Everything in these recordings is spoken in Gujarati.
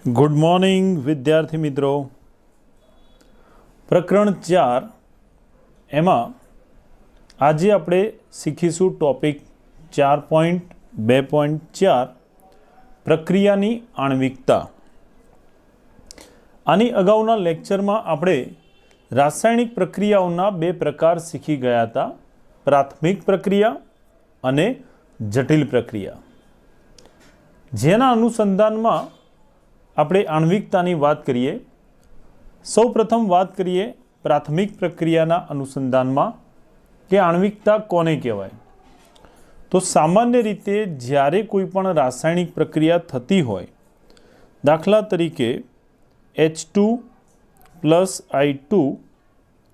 गुड मॉर्निंग विद्यार्थी मित्रों। प्रकरण 4 एमा आज आपणे शीखीशुं टॉपिक 4.2.4 प्रक्रियानी आणविकता। आनी अगाउना लेक्चर में आपणे रासायणिक प्रक्रियाओना बे प्रकार शीखी गया था, प्राथमिक प्रक्रिया अने जटिल प्रक्रिया। जेना अनुसंधान में આપણે આણ્વિકતાની વાત કરીએ। સૌ પ્રથમ વાત કરીએ પ્રાથમિક પ્રક્રિયાના અનુસંધાનમાં કે આણ્વિકતા કોને કહેવાય। તો સામાન્ય રીતે જ્યારે કોઈ પણ રાસાયણિક પ્રક્રિયા થતી હોય, દાખલા તરીકે H2 + I2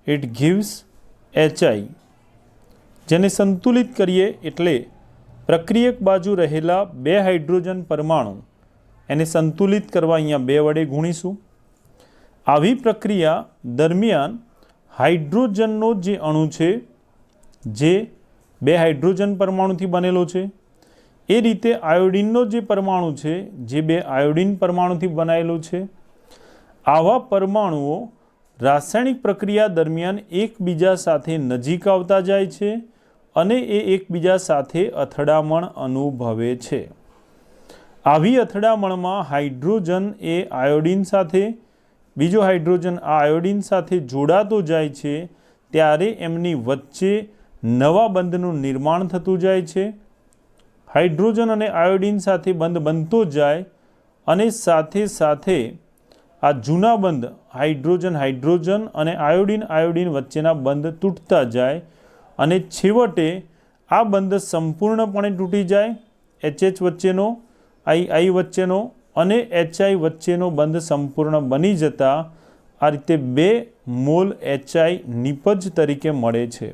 it gives HI, જેને સંતુલિત કરીએ એટલે પ્રક્રિયક બાજુ રહેલા બે હાઇડ્રોજન પરમાણુ એને સંતુલિત કરવા અહીંયા 2 વડે ગુણીશું। આવી પ્રક્રિયા દરમિયાન હાઇડ્રોજનનો જે અણુ છે જે 2 હાઇડ્રોજન પરમાણુથી બનેલો છે, એ રીતે આયોડિનનો જે પરમાણુ છે જે 2 આયોડિન પરમાણુથી બનાવેલો છે, આવા પરમાણુઓ રાસાયણિક પ્રક્રિયા દરમિયાન એકબીજા સાથે નજીક આવતા જાય છે અને એ એકબીજા સાથે અથડામણ અનુભવે છે। આવી અથડામણમાં હાઇડ્રોજન એ આયોડિન સાથે, બીજો હાઇડ્રોજન આ આયોડિન સાથે જોડાતો જાય છે, ત્યારે એમની વચ્ચે નવા બંધનું નિર્માણ થતું જાય છે। હાઇડ્રોજન અને આયોડિન સાથે બંધ બનતો જાય અને સાથે સાથે આ જૂના બંધ હાઇડ્રોજન હાઇડ્રોજન અને આયોડિન આયોડિન વચ્ચેના બંધ તૂટતા જાય અને છેવટે આ બંધ સંપૂર્ણપણે તૂટી જાય। HH વચ્ચેનો, I વચ્ચેનો અને HI વચ્ચેનો બંધ સંપૂર્ણ બની જતા આ રીતે 2 મોલ HI નિપજ તરીકે મળે છે।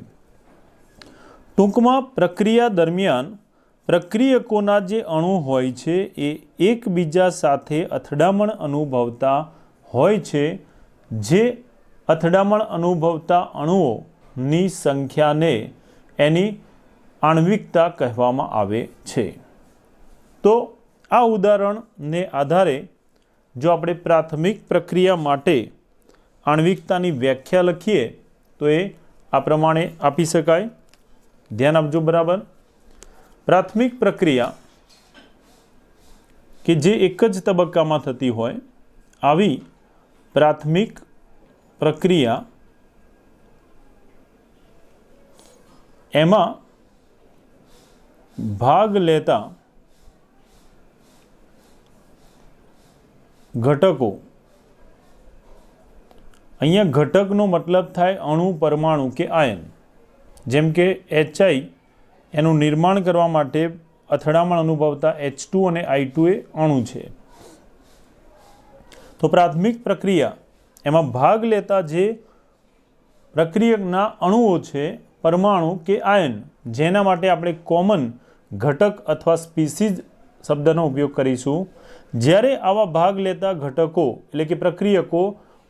ટૂંકમાં પ્રક્રિયા દરમિયાન પ્રક્રિયકોના જે અણુ હોય છે એ એકબીજા સાથે અથડામણ અનુભવતા હોય છે, જે અથડામણ અનુભવતા અણુઓની સંખ્યાને એની આણ્વિકતા કહેવામાં આવે છે। તો આ ઉદાહરણને આધારે જો આપણે પ્રાથમિક પ્રક્રિયા માટે આણ્વિકતાની વ્યાખ્યા લખીએ તો એ આ પ્રમાણે આપી શકાય। ધ્યાન આપજો બરાબર। પ્રાથમિક પ્રક્રિયા કે જે એક જ તબક્કામાં થતી હોય, આવી પ્રાથમિક પ્રક્રિયા એમાં ભાગ લેતા घटकों, अहींया घटकनो मतलब थाय अणु परमाणु के आयन। जेम के HI एनु निर्माण करवा माटे અથડામણ અનુભવતા H2 અને I2 એ અણુ છે। તો પ્રાથમિક પ્રક્રિયા એમાં ભાગ લેતા જે પ્રક્રિયકના અણુઓ છે, પરમાણુ કે આયન, જેના માટે આપણે કોમન ઘટક અથવા સ્પીસીઝ શબ્દનો ઉપયોગ કરીશું। જ્યારે આવા ભાગ લેતા ઘટકો એટલે કે પ્રક્રિયકો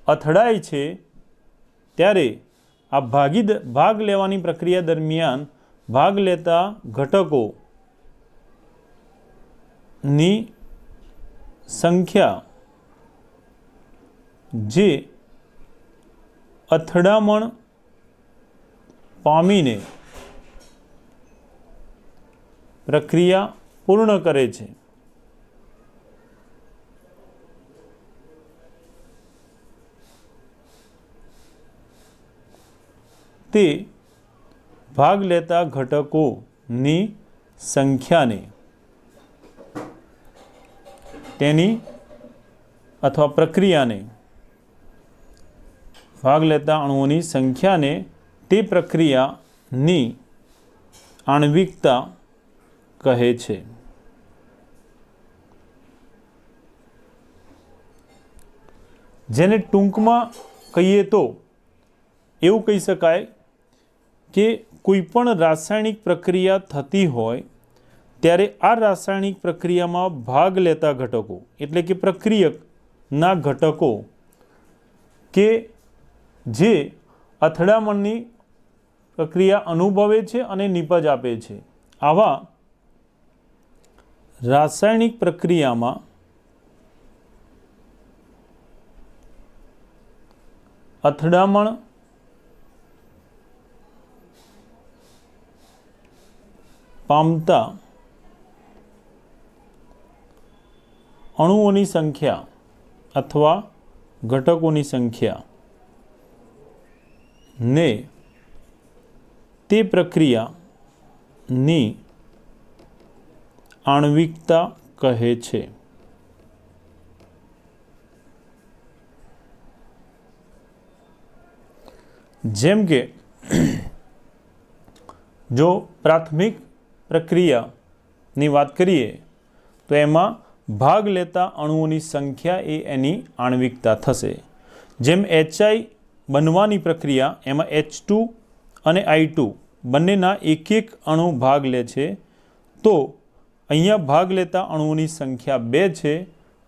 અથડાય છે ત્યારે આ ભાગ લેવાની પ્રક્રિયા દરમિયાન ભાગ લેતા ઘટકોની સંખ્યા જે અથડામણ પામીને પ્રક્રિયા પૂર્ણ કરે છે, તે ભાગ લેતા ઘટકોની સંખ્યાને તેની અથવા પ્રક્રિયાને, ભાગ લેતા અણુઓની સંખ્યાને તે પ્રક્રિયાની આણ્વિકતા કહે છે। જેને ટૂંકમાં કહીએ તો એવું કહી શકાય કે કોઈપણ રાસાયણિક પ્રક્રિયા થતી હોય ત્યારે આ રાસાયણિક પ્રક્રિયામાં ભાગ લેતા ઘટકો એટલે કે પ્રક્રિયકના ઘટકો કે જે અથડામણની પ્રક્રિયા અનુભવે છે અને નિપજ આપે છે, આવા રાસાયણિક પ્રક્રિયામાં અથડામણ પામતા અણુઓની સંખ્યા અથવા ઘટકોની સંખ્યા ને તે પ્રક્રિયાની આણ્વિકતા કહે છે. જેમ કે જો પ્રાથમિક પ્રક્રિયાની વાત કરીએ તો એમાં ભાગ લેતા અણુઓની સંખ્યા એ એની આણ્વિકતા થશે. જેમ HI બનવાની પ્રક્રિયા એમાં H2 અને I2 બંનેના એક એક અણુ ભાગ લે છે, તો અહીંયા ભાગ લેતા અણુઓની સંખ્યા 2 છે,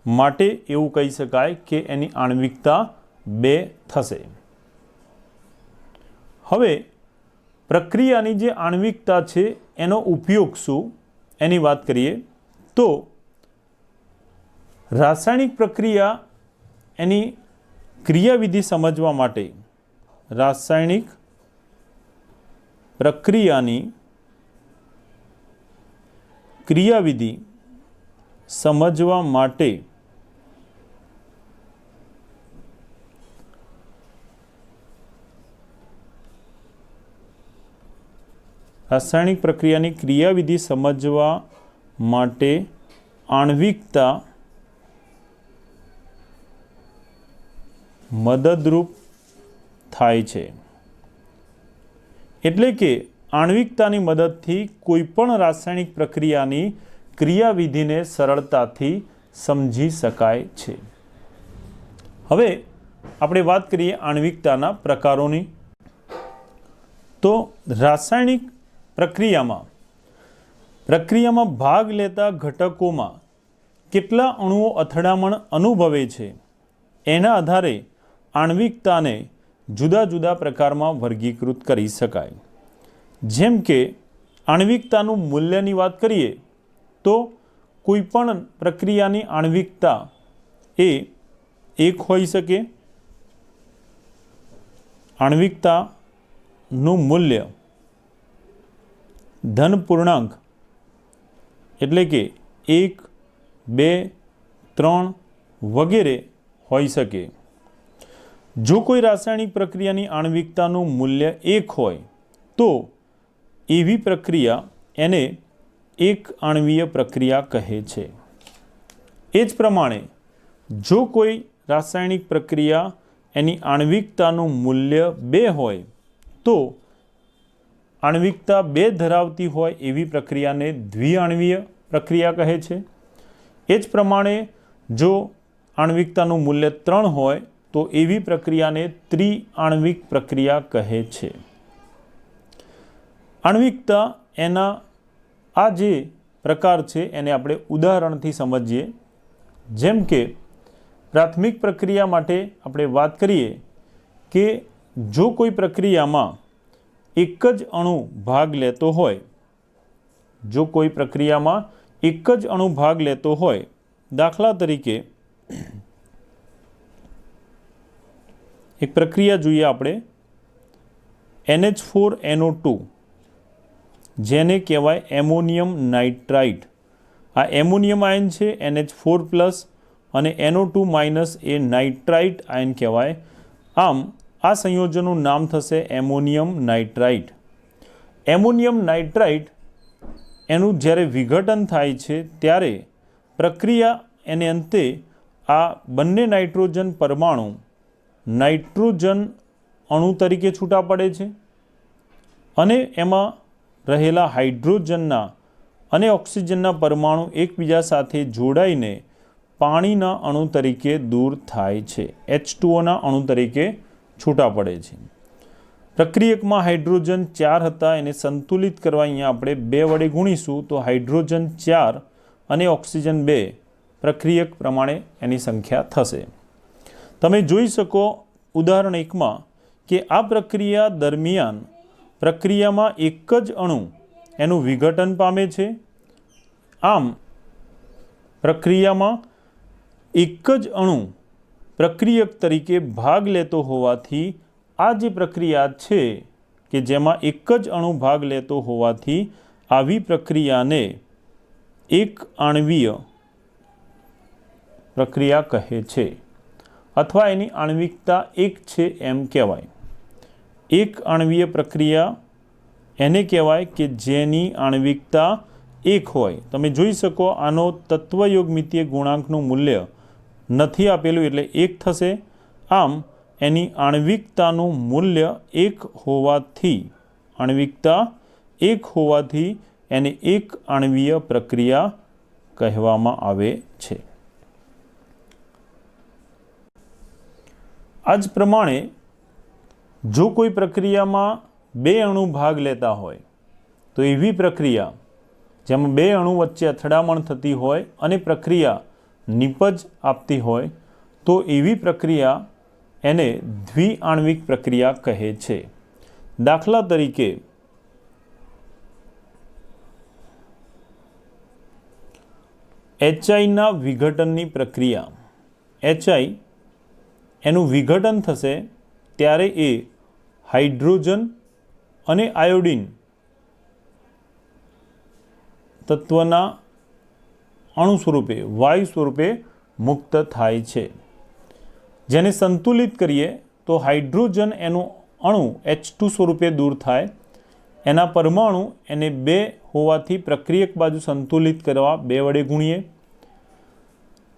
માટે એવું કહી શકાય કે એની આણ્વિકતા 2 થશે. હવે પ્રક્રિયાની જે આણ્વિકતા છે એનો ઉપયોગ શું એની વાત કરીએ તો રાસાયણિક પ્રક્રિયા એની ક્રિયાવિધિ સમજવા માટે રાસાયણિક પ્રક્રિયાની ક્રિયાવિધિ સમજવા માટે રાસાયણિક પ્રક્રિયાની ક્રિયાવિધિ સમજવા માટે આણ્વિકતા મદદરૂપ થાય છે. એટલે કે આણ્વિકતાની મદદથી કોઈપણ રાસાયણિક પ્રક્રિયાની ક્રિયાવિધિને સરળતાથી સમજી શકાય છે. હવે આપણે વાત કરીએ આણ્વિકતાના પ્રકારોની. તો રાસાયણિક પ્રક્રિયામાં ભાગ લેતા ઘટકોમાં કેટલા અણુઓ અથડામણ અનુભવે છે એના આધારે આણ્વિકતાને જુદા જુદા પ્રકારમાં વર્ગીકૃત કરી શકાય. જેમ કે આણ્વિકતાનું મૂલ્યની વાત કરીએ તો કોઈપણ પ્રક્રિયાની આણ્વિકતા એ 1 હોઈ શકે. આણ્વિકતાનું મૂલ્ય ધન પૂર્ણાંક એટલે કે 1, 2, 3 વગેરે હોઈ શકે. જો કોઈ રાસાયણિક પ્રક્રિયાની આણ્વિકતાનું મૂલ્ય 1 હોય તો એવી પ્રક્રિયા એને એક આણ્વીય પ્રક્રિયા કહે છે. એ જ પ્રમાણે જો કોઈ રાસાયણિક પ્રક્રિયા એની આણ્વિકતાનું મૂલ્ય 2 હોય તો આણ્વિકતા 2 ધરાવતી હોય એવી પ્રક્રિયાને દ્વિઆણ્વીય પ્રક્રિયા કહે છે. એ જ પ્રમાણે જો આણ્વિકતાનું મૂલ્ય 3 હોય તો એવી પ્રક્રિયાને ત્રિઆણ્વિક પ્રક્રિયા કહે છે. આણ્વિકતા એના આ જે પ્રકાર છે એને આપણે ઉદાહરણથી સમજીએ. જેમ કે પ્રાથમિક પ્રક્રિયા માટે આપણે વાત કરીએ કે જો કોઈ પ્રક્રિયામાં એક જ અણુ ભાગ લેતો હોય, દાખલા તરીકે એક પ્રક્રિયા જોઈએ આપણે NH4NO2 જેને કહેવાય એમોનિયમ નાઇટ્રાઇટ. આ એમોનિયમ આયન છે NH4+ અને NO2- એ નાઇટ્રાઇટ આયન કહેવાય. આમ આ સંયોજનનું નામ થશે એમોનિયમ નાઇટ્રાઇટ. એમોનિયમ નાઇટ્રાઇટ એનું જ્યારે વિઘટન થાય છે ત્યારે પ્રક્રિયા એને અંતે આ બંને નાઇટ્રોજન પરમાણુ નાઇટ્રોજન અણુ તરીકે છૂટા પડે છે અને એમાં રહેલા હાઇડ્રોજનના અને ઓક્સિજનના પરમાણુ એકબીજા સાથે જોડાઈને પાણીના અણુ તરીકે દૂર થાય છે, H2O અણુ તરીકે છૂટા પડે છે. પ્રક્રિયકમાં હાઇડ્રોજન 4 હતા, એને સંતુલિત કરવા અહીંયા આપણે 2 વડે ગુણીશું તો હાઇડ્રોજન 4 અને ઓક્સિજન 2 પ્રક્રિયક પ્રમાણે એની સંખ્યા થશે. તમે જોઈ શકો ઉદાહરણ 1માં કે આ પ્રક્રિયા દરમિયાન પ્રક્રિયામાં એક જ અણુ એનું વિઘટન પામે છે. આમ પ્રક્રિયામાં એક જ અણુ પ્રક્રિયક તરીકે ભાગ લેતો હોવાથી આ જે પ્રક્રિયા છે કે જેમાં એક જ અણુ ભાગ લેતો હોવાથી આવી પ્રક્રિયાને એક આણ્વીય પ્રક્રિયા કહે છે અથવા એની આણ્વિકતા એક છે એમ કહેવાય. એક આણ્વીય પ્રક્રિયા એને કહેવાય કે જેની આણ્વિકતા એક હોય. તમે જોઈ શકો આનો તત્વયોગમિતીય ગુણાંકનું મૂલ્ય નથી આપેલું એટલે એક થશે. આમ એની આણ્વિકતાનું મૂલ્ય એક હોવાથી એને એક આણ્વીય પ્રક્રિયા કહેવામાં આવે છે. આ જ પ્રમાણે જો કોઈ પ્રક્રિયામાં બે અણુ ભાગ લેતા હોય તો એવી પ્રક્રિયા જેમાં બે અણુ વચ્ચે અથડામણ થતી હોય અને પ્રક્રિયા નિપજ આપતી હોય તો એવી પ્રક્રિયા એને દ્વિઆણ્વિક પ્રક્રિયા કહે છે. દાખલા તરીકે HIના વિઘટનની પ્રક્રિયા. HI એનું વિઘટન થશે ત્યારે એ હાઇડ્રોજન અને આયોડિન તત્વના અણુ સ્વરૂપે વાયુ સ્વરૂપે મુક્ત થાય છે. જેને સંતુલિત કરીએ તો હાઇડ્રોજન એનું અણુ H2 સ્વરૂપે દૂર થાય. એના પરમાણુ એને 2 હોવાથી પ્રક્રિયક બાજુ સંતુલિત કરવા 2 વડે ગુણીએ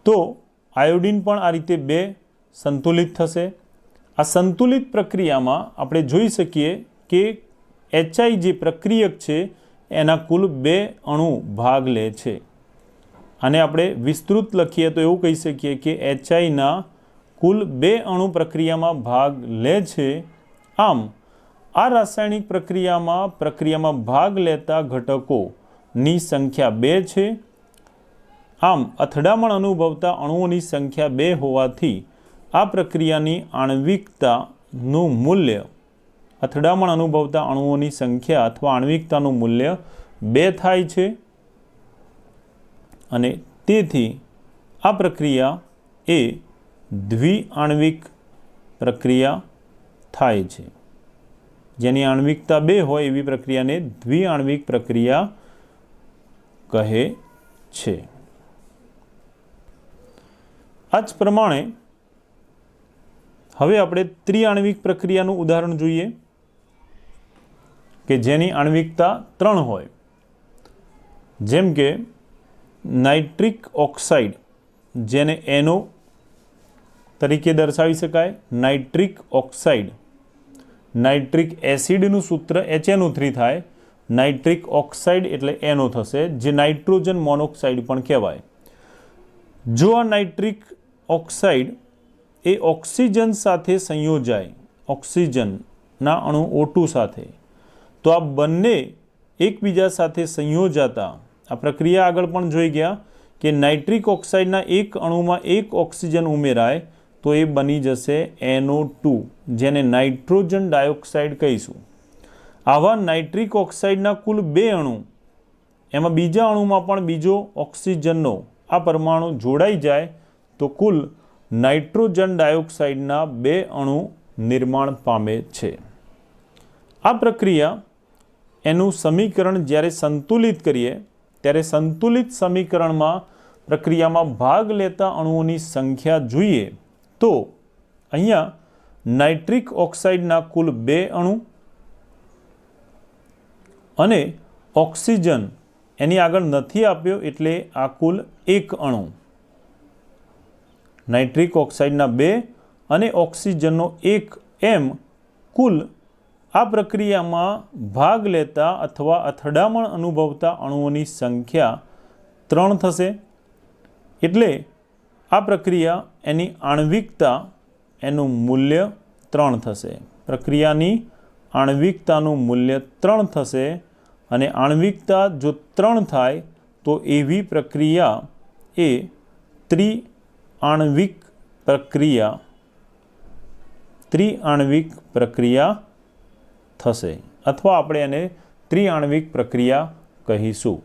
તો આયોડિન પણ આ રીતે 2 સંતુલિત થશે. આ સંતુલિત પ્રક્રિયામાં આપણે જોઈ શકીએ કે HI જે પ્રક્રિયક છે એના કુલ 2 અણુ ભાગ લે છે. આને આપણે વિસ્તૃત લખીએ તો એવું કહી શકીએ કે HIના કુલ 2 અણુ પ્રક્રિયામાં ભાગ લે છે. આમ આ રાસાયણિક પ્રક્રિયામાં ભાગ લેતા ઘટકોની સંખ્યા 2 છે. આમ અથડામણ અનુભવતા અણુઓની સંખ્યા 2 હોવાથી આ પ્રક્રિયાની આણ્વિકતાનું મૂલ્ય અથડામણ અનુભવતા અણુઓની સંખ્યા અથવા આણ્વિકતાનું મૂલ્ય 2 થાય છે અને તેથી આ પ્રક્રિયા એ દ્વિઆણ્વિક પ્રક્રિયા થાય છે. જેની આણ્વિકતા 2 હોય એવી પ્રક્રિયાને દ્વિઆણ્વિક પ્રક્રિયા કહે છે. આ જ પ્રમાણે હવે આપણે ત્રિઆણ્વિક પ્રક્રિયાનું ઉદાહરણ જોઈએ કે જેની આણ્વિકતા 3 હોય. જેમ કે નાઇટ્રિક ઓક્સાઇડ જેને NO તરીકે દર્શાવી શકાય. નાઇટ્રિક ઓક્સાઇડ નાઇટ્રિક એસિડનું સૂત્ર HNO3 થાય. નાઇટ્રિક ઓક્સાઇડ એટલે NO થશે જે નાઇટ્રોજન મોનોક્સાઇડ પણ કહેવાય. જો આ નાઇટ્રિક ઓક્સાઇડ એ ઓક્સિજન સાથે સંયોજાય ઓક્સિજનના અણુ O2 સાથે તો આ બંને એકબીજા સાથે સંયોજાતા આ પ્રક્રિયા આગળ પણ જોઈ ગયા કે નાઇટ્રિક ઓક્સાઇડના એક અણુમાં એક ઓક્સિજન ઉમેરાય તો એ બની જશે NO2 જેને નાઇટ્રોજન ડાયોક્સાઇડ કહીશું. આવા નાઇટ્રિક ઓક્સાઇડના કુલ 2 અણુ એમાં બીજા અણુમાં પણ બીજો ઓક્સિજનનો આ પરમાણુ જોડાઈ જાય તો કુલ નાઇટ્રોજન ડાયોક્સાઇડના 2 અણુ નિર્માણ પામે છે. આ પ્રક્રિયા એનું સમીકરણ જ્યારે સંતુલિત કરીએ ત્યારે સંતુલિત સમીકરણમાં પ્રક્રિયામાં ભાગ લેતા અણુઓની સંખ્યા જોઈએ તો અહીંયા નાઇટ્રિક ઓક્સાઇડના કુલ 2 અણુ અને ઓક્સિજન એની આગળ નથી આપ્યો એટલે આ કુલ 1 અણુ. નાઇટ્રિક ઓક્સાઇડના 2 અને ઓક્સિજનનો 1 એમ કુલ આ પ્રક્રિયામાં ભાગ લેતા અથવા અથડામણ અનુભવતા અણુઓની સંખ્યા 3 થશે. એટલે આ પ્રક્રિયા એની આણ્વિકતા એનું મૂલ્ય 3 થશે. પ્રક્રિયાની આણ્વિકતાનું મૂલ્ય 3 થશે અને આણ્વિકતા જો 3 થાય તો એવી પ્રક્રિયા એ ત્રિઆણ્વિક પ્રક્રિયા થશે અથવા આપણે એને ત્રિઆણ્વિક પ્રક્રિયા કહીશું.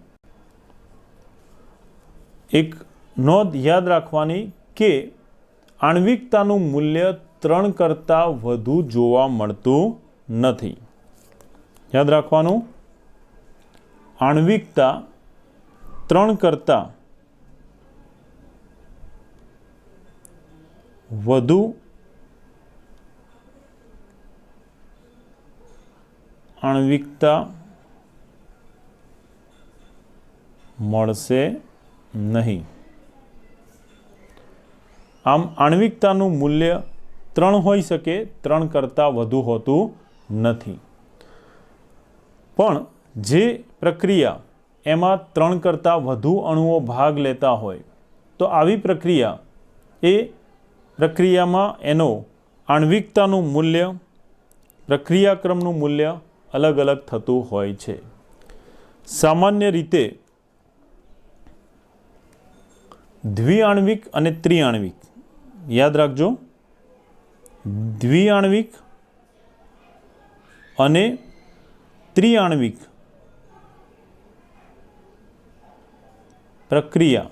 એક નોંધ યાદ રાખવાની કે આણ્વિકતાનું મૂલ્ય 3 કરતાં વધુ જોવા મળતું નથી. યાદ રાખવાનું, આણ્વિકતા 3 કરતાં વધુ આણ્વિકતા મળશે નહીં. આમ આણ્વિકતાનું મૂલ્ય 3 હોઈ શકે, 3 કરતાં વધુ હોતું નથી. પણ જે પ્રક્રિયા એમાં 3 કરતાં વધુ અણુઓ ભાગ લેતા હોય તો આવી પ્રક્રિયા એ પ્રક્રિયામાં એનો આણ્વિકતાનું મૂલ્ય, પ્રક્રિયાક્રમનું મૂલ્ય અલગ અલગ થતું હોય છે. સામાન્ય રીતે દ્વિઆણ્વિક અને ત્રિઆણ્વિક, યાદ રાખજો, દ્વિઆણ્વિક અને ત્રિઆણ્વિક પ્રક્રિયા,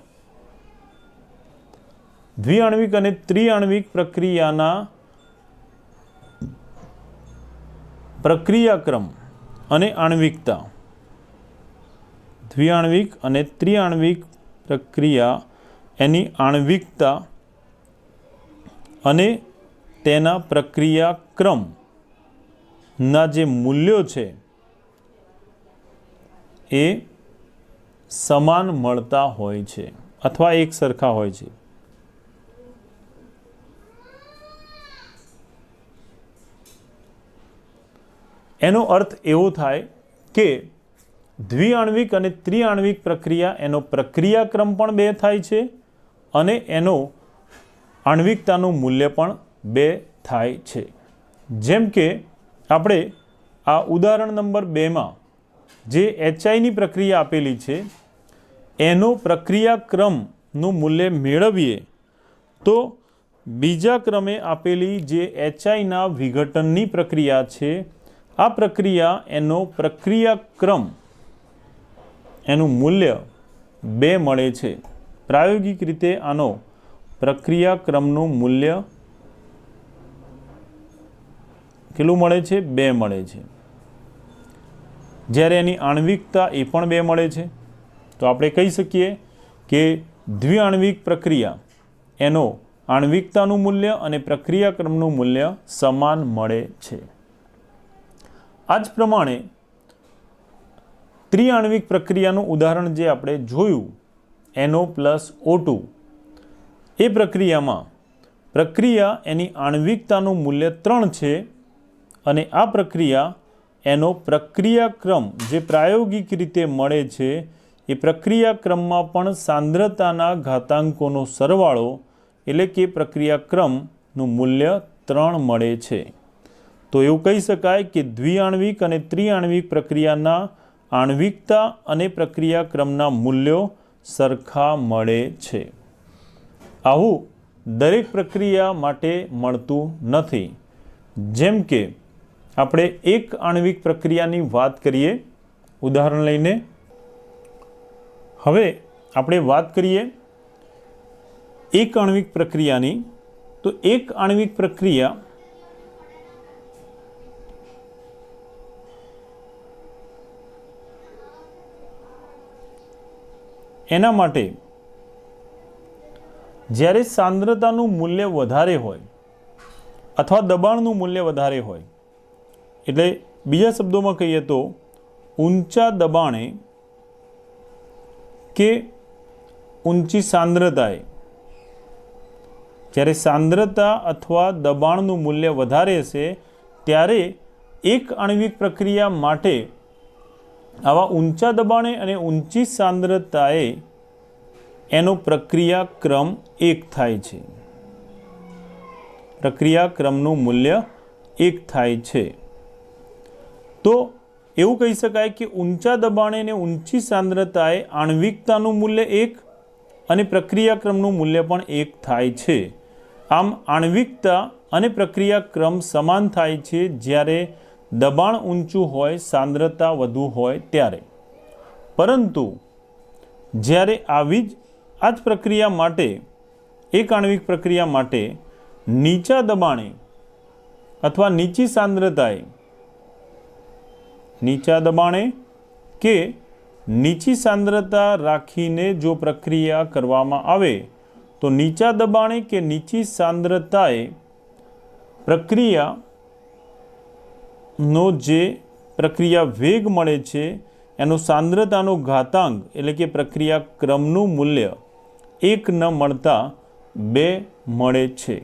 દ્વિઆણ્વિક અને ત્રિઆણ્વિક પ્રક્રિયાના પ્રક્રિયાક્રમ અને આણ્વિકતા, દ્વિઆણ્વિક અને ત્રિઆણ્વિક પ્રક્રિયા એની આણ્વિકતા અને તેના પ્રક્રિયાક્રમના જે મૂલ્યો છે એ સમાન મળતા હોય છે અથવા એક સરખા હોય છે. એનો અર્થ એવો થાય કે દ્વિઆણ્વિક અને ત્રિઆણ્વિક પ્રક્રિયા એનો પ્રક્રિયાક્રમ પણ 2 થાય છે અને એનો આણ્વિકતાનું મૂલ્ય પણ 2 થાય છે. જેમ કે આપણે આ ઉદાહરણ નંબર 2માં જે HIની પ્રક્રિયા આપેલી છે એનો પ્રક્રિયાક્રમનું મૂલ્ય મેળવીએ તો બીજા ક્રમે આપેલી જે HIના વિઘટનની પ્રક્રિયા છે આ પ્રક્રિયા એનો પ્રક્રિયાક્રમ એનું મૂલ્ય 2 મળે છે. પ્રાયોગિક રીતે આનો પ્રક્રિયાક્રમનું મૂલ્ય કેટલું મળે છે? 2 મળે છે. જ્યારે એની આણ્વિકતા એ પણ 2 મળે છે. તો આપણે કહી શકીએ કે દ્વિઆણ્વિક પ્રક્રિયા એનો આણ્વિકતાનું મૂલ્ય અને પ્રક્રિયાક્રમનું મૂલ્ય સમાન મળે છે. આ જ પ્રમાણે ત્રિઆણ્વિક પ્રક્રિયાનું ઉદાહરણ જે આપણે જોયું NO+O2 એ પ્રક્રિયામાં પ્રક્રિયા એની આણ્વિકતાનું મૂલ્ય 3 છે અને આ પ્રક્રિયા એનો પ્રક્રિયાક્રમ જે પ્રાયોગિક રીતે મળે છે એ પ્રક્રિયાક્રમમાં પણ સાંદ્રતાના ઘાતાંકોનો સરવાળો એટલે કે પ્રક્રિયાક્રમનું મૂલ્ય 3 મળે છે. તો એવું કહી શકાય કે દ્વિઆણ્વિક અને ત્રિઆણ્વિક પ્રક્રિયાના આણ્વિકતા અને પ્રક્રિયાક્રમના મૂલ્યો સરખા મળે છે. આવું દરેક પ્રક્રિયા માટે મળતું નથી. જેમ કે આપણે એક આણ્વિક પ્રક્રિયાની વાત કરીએ ઉદાહરણ લઈને. હવે આપણે વાત કરીએ એક આણ્વિક પ્રક્રિયાની. તો એક આણ્વિક પ્રક્રિયા એના માટે જ્યારે સાંદ્રતાનું મૂલ્ય વધારે હોય અથવા દબાણનું મૂલ્ય વધારે હોય, એટલે બીજા શબ્દોમાં કહીએ તો ઊંચા દબાણે કે ઊંચી સાંદ્રતાએ જ્યારે સાંદ્રતા અથવા દબાણનું મૂલ્ય વધારે હશે ત્યારે એક આણ્વિક પ્રક્રિયા માટે આવા ઊંચા દબાણે અને ઊંચી સાંદ્રતાએ એનો પ્રક્રિયાક્રમ 1 થાય છે. પ્રક્રિયાક્રમનું મૂલ્ય 1 થાય છે. તો એવું કહી શકાય કે ઊંચા દબાણે અને ઊંચી સાંદ્રતાએ આણ્વિકતાનું મૂલ્ય 1 અને પ્રક્રિયાક્રમનું મૂલ્ય પણ 1 થાય છે. આમ આણ્વિકતા અને પ્રક્રિયાક્રમ સમાન થાય છે જ્યારે દબાણ ઊંચું હોય, સાંદ્રતા વધુ હોય ત્યારે. પરંતુ જ્યારે આ જ પ્રક્રિયા માટે એક આણ્વિક પ્રક્રિયા માટે નીચા દબાણે અથવા નીચી સાંદ્રતાએ નીચા દબાણે કે નીચી સાંદ્રતા રાખીને જો પ્રક્રિયા કરવામાં આવે તો નીચા દબાણે કે નીચી સાંદ્રતાએ પ્રક્રિયાનો જે પ્રક્રિયા વેગ મળે છે એનો સાંદ્રતાનો ઘાતાંક એટલે કે પ્રક્રિયા ક્રમનું મૂલ્ય 1 ન મળતા 2 મળે છે.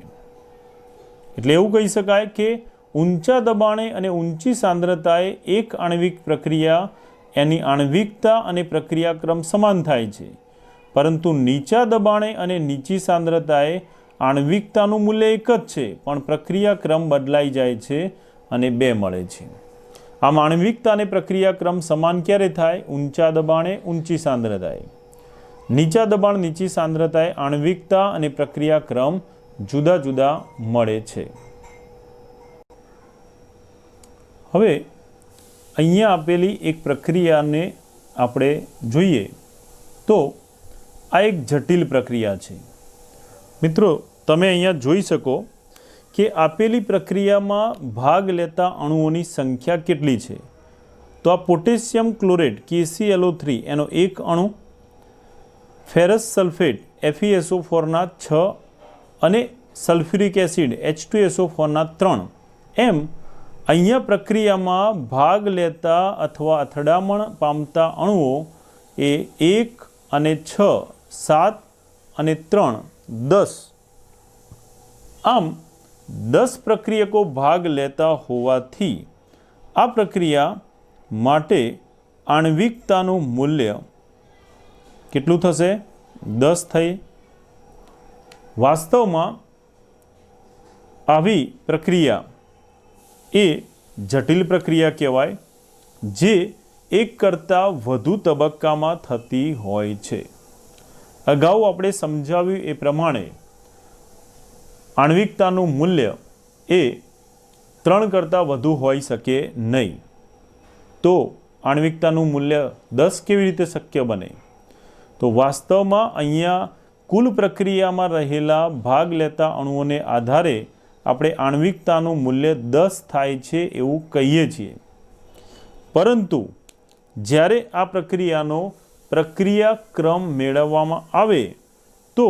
એટલે એવું કહી શકાય કે ઊંચા દબાણે અને ઊંચી સાંદ્રતાએ એક આણ્વિક પ્રક્રિયા એની આણ્વિકતા અને પ્રક્રિયાક્રમ સમાન થાય છે, પરંતુ નીચા દબાણે અને નીચી સાંદ્રતાએ આણ્વિકતાનું મૂલ્ય એક જ છે, પણ પ્રક્રિયાક્રમ બદલાઈ જાય છે અને 2 મળે છે. આમ આણ્વિકતા અને પ્રક્રિયાક્રમ સમાન ક્યારે થાય? ઊંચા દબાણે ઊંચી સાંદ્રતાએ. નીચા દબાણ નીચી સાંદ્રતાએ આણ્વિકતા અને પ્રક્રિયાક્રમ જુદા જુદા મળે છે. હવે અહીંયા આપેલી એક પ્રક્રિયાને આપણે જોઈએ તો આ એક જટિલ પ્રક્રિયા છે. મિત્રો, તમે અહીંયા જોઈ શકો કે આપેલી પ્રક્રિયામાં ભાગ લેતા અણુઓની સંખ્યા કેટલી છે. તો આ પોટેશિયમ ક્લોરેટ KClO3 એનો એક અણુ, ફેરસ સલ્ફેટ FeSO4ના 6 અને સલ્ફ્યુરિક એસિડ H2SO4ના 3 એમ અહીંયા પ્રક્રિયામાં ભાગ લેતા અથવા અથડામણ પામતા અણુઓ એ 1 અને 6, 7 અને 3, 10. આમ 10 પ્રક્રિયકો ભાગ લેતા હોવાથી આ પ્રક્રિયા માટે આણ્વિકતાનું મૂલ્ય કેટલું થશે? 10 થઈ. વાસ્તવમાં આવી પ્રક્રિયા એ જટિલ પ્રક્રિયા કહેવાય, જે એક કરતાં વધુ તબક્કામાં થતી હોય છે. અગાઉ આપણે સમજાવ્યું એ પ્રમાણે આણ્વિકતાનું મૂલ્ય એ 3 કરતાં વધુ હોઈ શકે નહીં. તો આણ્વિકતાનું મૂલ્ય 10 કેવી રીતે શક્ય બને? તો વાસ્તવમાં અહીંયા કુલ પ્રક્રિયામાં રહેલા ભાગ લેતા અણુઓને આધારે આપણે આણ્વિકતાનું મૂલ્ય 10 થાય છે એવું કહીએ છીએ. પરંતુ જ્યારે આ પ્રક્રિયાનો પ્રક્રિયાક્રમ મેળવવામાં આવે તો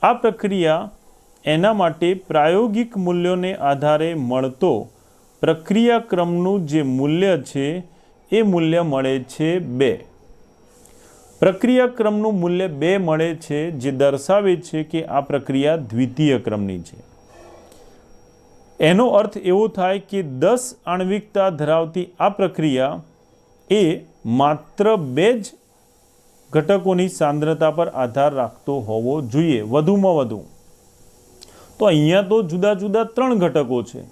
આ પ્રક્રિયા એના માટે પ્રાયોગિક મૂલ્યોને આધારે મળતો પ્રક્રિયાક્રમનું જે મૂલ્ય છે એ મૂલ્ય મળે છે 2. પ્રક્રિયાક્રમનું મૂલ્ય 2 મળે છે, જે દર્શાવે છે કે આ પ્રક્રિયા દ્વિતીય ક્રમની છે. એનો અર્થ એવો થાય કે 10 આણ્વિકતા ધરાવતી આ પ્રક્રિયા એ માત્ર 2 જ ઘટકોની સાંદ્રતા પર આધાર રાખતો હોવો જોઈએ, વધુમાં વધુ. તો અહીંયા તો જુદા જુદા 3 ઘટકો છે.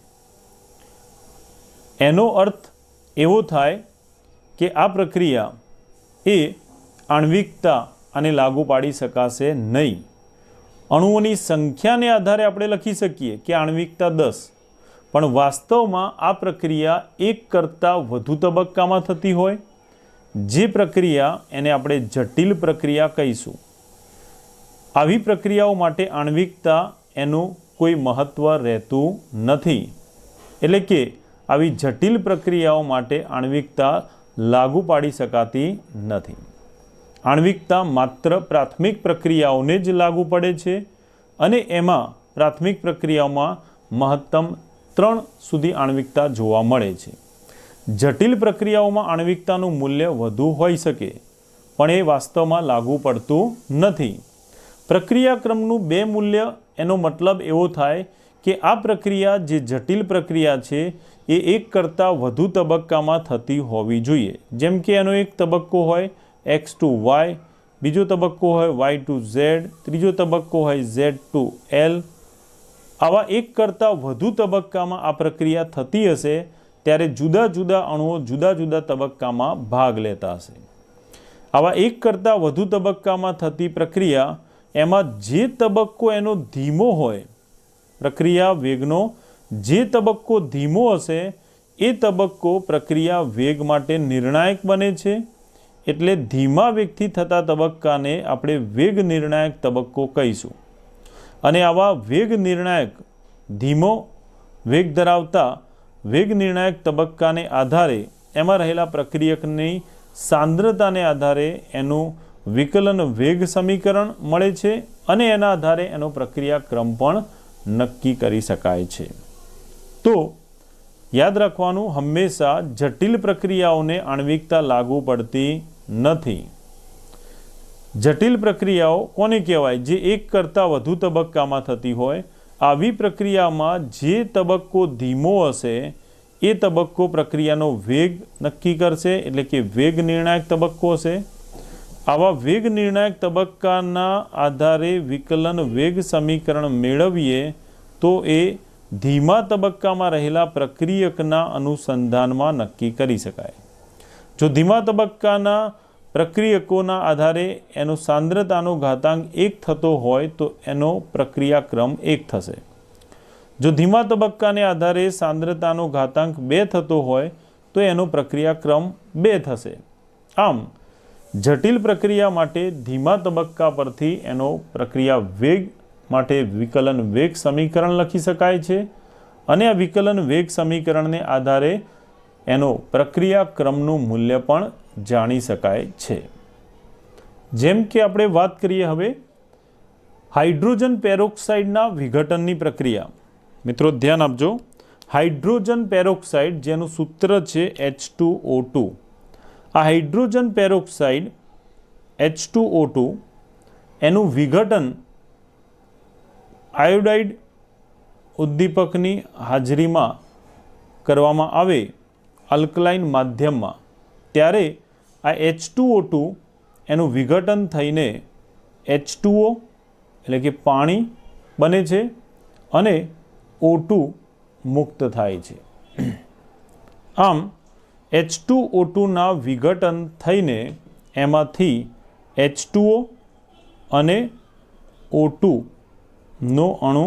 એનો અર્થ એવો થાય કે આ પ્રક્રિયા એ આણ્વિકતા અને લાગુ પાડી શકાશે નહીં. અણુઓની સંખ્યાને આધારે આપણે લખી શકીએ કે આણ્વિકતા 10, પણ વાસ્તવમાં આ પ્રક્રિયા એક કરતાં વધુ તબક્કામાં થતી હોય, જે પ્રક્રિયા એને આપણે જટિલ પ્રક્રિયા કહીશું. આવી પ્રક્રિયાઓ માટે આણ્વિકતા એનું કોઈ મહત્ત્વ રહેતું નથી. એટલે કે આવી જટિલ પ્રક્રિયાઓ માટે આણ્વિકતા લાગુ પાડી શકાતી નથી. આણ્વિકતા માત્ર પ્રાથમિક પ્રક્રિયાઓને જ લાગુ પડે છે અને એમાં પ્રાથમિક પ્રક્રિયાઓમાં મહત્તમ 3 સુધી આણ્વિકતા જોવા મળે છે. જટિલ પ્રક્રિયાઓમાં આણ્વિકતાનું મૂલ્ય વધુ હોઈ શકે, પણ એ વાસ્તવમાં લાગુ પડતું નથી. પ્રક્રિયાક્રમનું 2 મૂલ્ય એનો મતલબ એવો થાય કે આ પ્રક્રિયા જે જટિલ પ્રક્રિયા છે એ એક કરતાં વધુ તબક્કામાં થતી હોવી જોઈએ. જેમ કે એનો એક તબક્કો હોય X to Y, બીજો તબક્કો હોય Y to Z, ત્રીજો તબક્કો હોય Z to L. આવા એક કરતાં વધુ તબક્કામાં આ પ્રક્રિયા થતી હશે ત્યારે જુદા જુદા અણુઓ જુદા જુદા તબક્કામાં ભાગ લેતા હશે. આવા એક કરતાં વધુ તબક્કામાં થતી પ્રક્રિયા એમાં જે તબક્કો એનો ધીમો હોય, પ્રક્રિયા વેગનો જે તબક્કો ધીમો હશે એ તબક્કો પ્રક્રિયા વેગ માટે નિર્ણાયક બને છે. એટલે ધીમા વેગથી થતા તબક્કાને આપણે વેગ નિર્ણાયક તબક્કો કહીશું. અને આવા વેગ નિર્ણાયક ધીમો વેગ ધરાવતા વેગ નિર્ણાયક તબક્કાને આધારે એમાં રહેલા પ્રક્રિયકની સાંદ્રતાને આધારે એનું વિકલન વેગ સમીકરણ મળે છે અને એના આધારે એનો પ્રક્રિયાક્રમ પણ નક્કી કરી શકાય છે. તો યાદ રાખવાનું, હંમેશા જટિલ પ્રક્રિયાઓને આણ્વિકતા લાગુ પડતી નથી. જટિલ પ્રક્રિયાઓ કોને કહેવાય? જે એક કરતાં વધુ તબક્કામાં થતી હોય. આવી પ્રક્રિયામાં જે તબક્કો ધીમો હશે એ તબક્કો પ્રક્રિયાનો વેગ નક્કી કરશે, એટલે કે વેગ નિર્ણાયક તબક્કો હશે. આવા વેગ નિર્ણાયક તબક્કાના આધારે વિકલન વેગ સમીકરણ મેળવીએ તો એ ધીમા તબક્કામાં રહેલા પ્રક્રિયકના અનુસંધાનમાં નક્કી કરી શકાય. જો ધીમા તબક્કાના પ્રક્રિયકોના આધારે એનો સાંદ્રતાનો ઘાતાંક 1 થતો હોય તો એનો પ્રક્રિયાક્રમ 1 થશે. જો ધીમા તબક્કાને આધારે સાંદ્રતાનો ઘાતાંક 2 થતો હોય તો એનો પ્રક્રિયાક્રમ 2 થશે. આમ જટિલ પ્રક્રિયા માટે ધીમા તબક્કા પરથી એનો પ્રક્રિયા વેગ માટે વિકલન વેગ સમીકરણ લખી શકાય છે અને આ વિકલન વેગ સમીકરણને આધારે એનો પ્રક્રિયાક્રમનું મૂલ્ય પણ જાણી શકાય છે. જેમ કે આપણે વાત કરીએ હવે હાઇડ્રોજન પેરોક્સાઇડના વિઘટનની પ્રક્રિયા. મિત્રો ધ્યાન આપજો, હાઇડ્રોજન પેરોક્સાઇડ જેનું સૂત્ર છે H2O2. આ હાઇડ્રોજન પેરોક્સાઇડ H2O2 એનું વિઘટન આયોડાઇડ ઉદ્દીપકની હાજરીમાં કરવામાં આવે આલ્કલાઇન માધ્યમમાં, ત્યારે આ H2O2 એનું વિઘટન થઈને H2O એટલે કે પાણી બને છે અને O2 મુક્ત થાય છે. આમ H2O2ના વિઘટન થઈને એમાંથી H2O અને O2 નો અણુ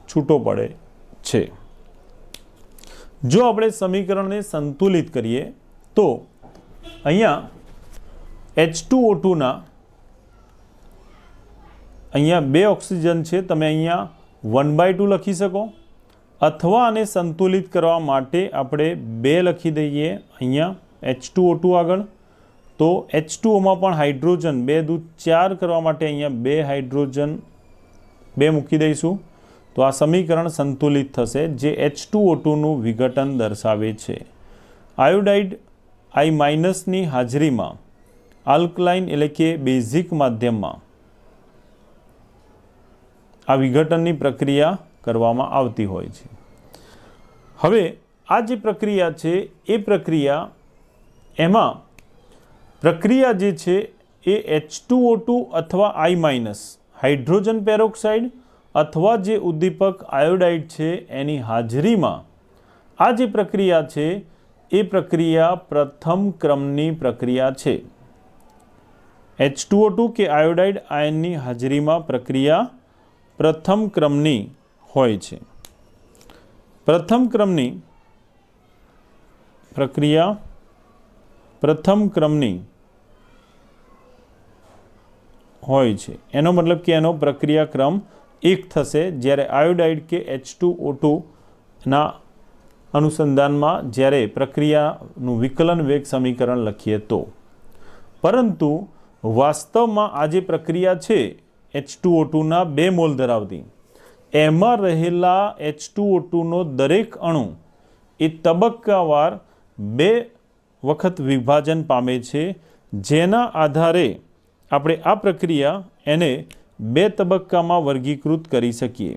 છૂટો પડે છે. જો આપણે સમીકરણને સંતુલિત કરીએ તો અહીંયા H2O2ના અહીંયા 2 ઓક્સિજન છે, તમે અહીંયા 1/2 લખી શકો, અથવા આને સંતુલિત કરવા માટે આપણે 2 લખી દઈએ અહીંયા H2O2 આગળ. તો H2Oમાં પણ હાઇડ્રોજન 2 દૂ 4 કરવા માટે અહીંયા 2 હાઇડ્રોજન 2 મૂકી દઈશું. તો આ સમીકરણ સંતુલિત થશે, જે H2O2નું વિઘટન દર્શાવે છે. આયોડાઇડ I- ની હાજરીમાં આલ્કલાઇન એટલે કે બેઝિક માધ્યમમાં આ વિઘટનની પ્રક્રિયા કરવામાં આવતી હોય છે. હવે આ જે પ્રક્રિયા છે એ પ્રક્રિયા એમાં પ્રક્રિયા જે છે એ H2O2 અથવા I- હાઇડ્રોજન પેરોક્સાઇડ અથવા જે ઉદ્દીપક આયોડાઇડ છે એની હાજરીમાં આ જે પ્રક્રિયા છે એ પ્રક્રિયા પ્રથમ ક્રમની પ્રક્રિયા છે. H2O2 કે આયોડાઇડ આયનની હાજરીમાં પ્રક્રિયા પ્રથમ ક્રમની હોય છે. પ્રથમ ક્રમની પ્રક્રિયા પ્રથમ ક્રમની હોય છે. એનો મતલબ કે એનો પ્રક્રિયાક્રમ 1 થશે, જ્યારે આયોડાઇડ કે H2O2ના અનુસંધાનમાં જ્યારે પ્રક્રિયાનું વિકલન વેગ સમીકરણ લખીએ તો. પરંતુ વાસ્તવમાં આ જે પ્રક્રિયા છે H2O2ના 2 મોલ ધરાવતી, એમાં રહેલા H2O2નો દરેક અણુ એ તબક્કાવાર 2 વખત વિભાજન પામે છે, જેના આધારે આપણે આ પ્રક્રિયા એને 2 તબક્કામાં વર્ગીકૃત કરી શકીએ.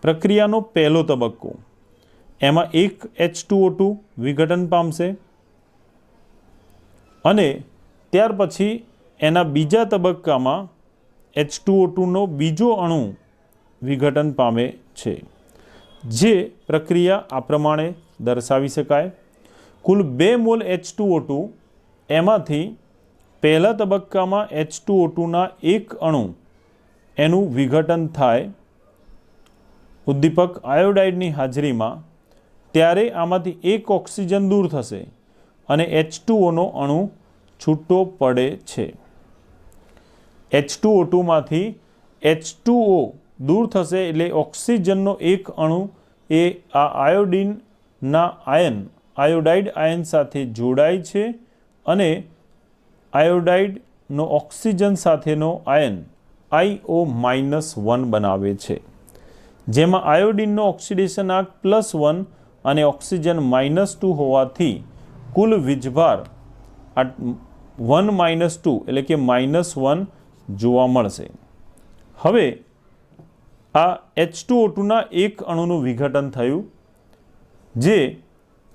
પ્રક્રિયાનો પહેલો તબક્કો, એમાં એક H2O2 વિઘટન પામશે અને ત્યાર પછી એના બીજા તબક્કામાં H2O2નો બીજો અણુ વિઘટન પામે છે. જે પ્રક્રિયા આ પ્રમાણે દર્શાવી શકાય. કુલ 2 મોલ H2O2, એમાંથી પહેલા તબક્કામાં H2O2ના એક અણુ એનું વિઘટન થાય ઉદ્દીપક આયોડાઇડની હાજરીમાં, ત્યારે આમાંથી એક ઓક્સિજન દૂર થશે અને H2Oનો અણુ છૂટો પડે છે. H2O2માંથી H2O दूर थशे एटले ऑक्सिजननो एक अणु ए आ आयोडीनना आयोडाइड आयन साथे जोड़ाय छे अने आयोडाइडनो ऑक्सिजन साथेनो आयन IO-1 बनावे छे, जेमां आयोडीननो ऑक्सिडेशनांक +1 अने ऑक्सिजन -2 होवाथी कुल वीजभार 1-2 एटले के -1 जोवा मळशे। हवे आ H2O2 ना एक अणुनुं विघटन थयुं जे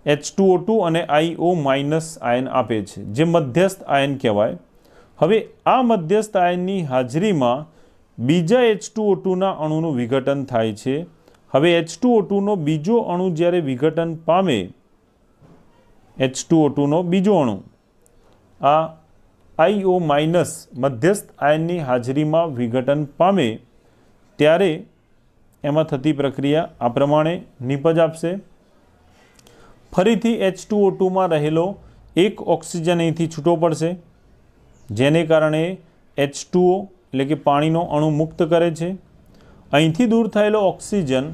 H2O2 અને IO- આયન આપે છે, જે મધ્યસ્થ આયન કહેવાય। હવે આ મધ્યસ્થ આયનની હાજરીમાં બીજા H2O2 ના અણુનું વિઘટન થાય છે। હવે H2O2 નો બીજો અણુ જ્યારે વિઘટન પામે, H2O2 નો બીજો અણુ આ IO- મધ્યસ્થ આયનની હાજરીમાં વિઘટન પામે ત્યારે એમાં થતી પ્રક્રિયા આ પ્રમાણે નિપજ આપશે। ફરીથી H2O2 માં રહેલો એક ઓક્સિજન અહીંથી છૂટો પડશે, જેને કારણે H2O એટલે કે પાણીનો અણુ મુક્ત કરે છે। અહીંથી દૂર થયેલો ઓક્સિજન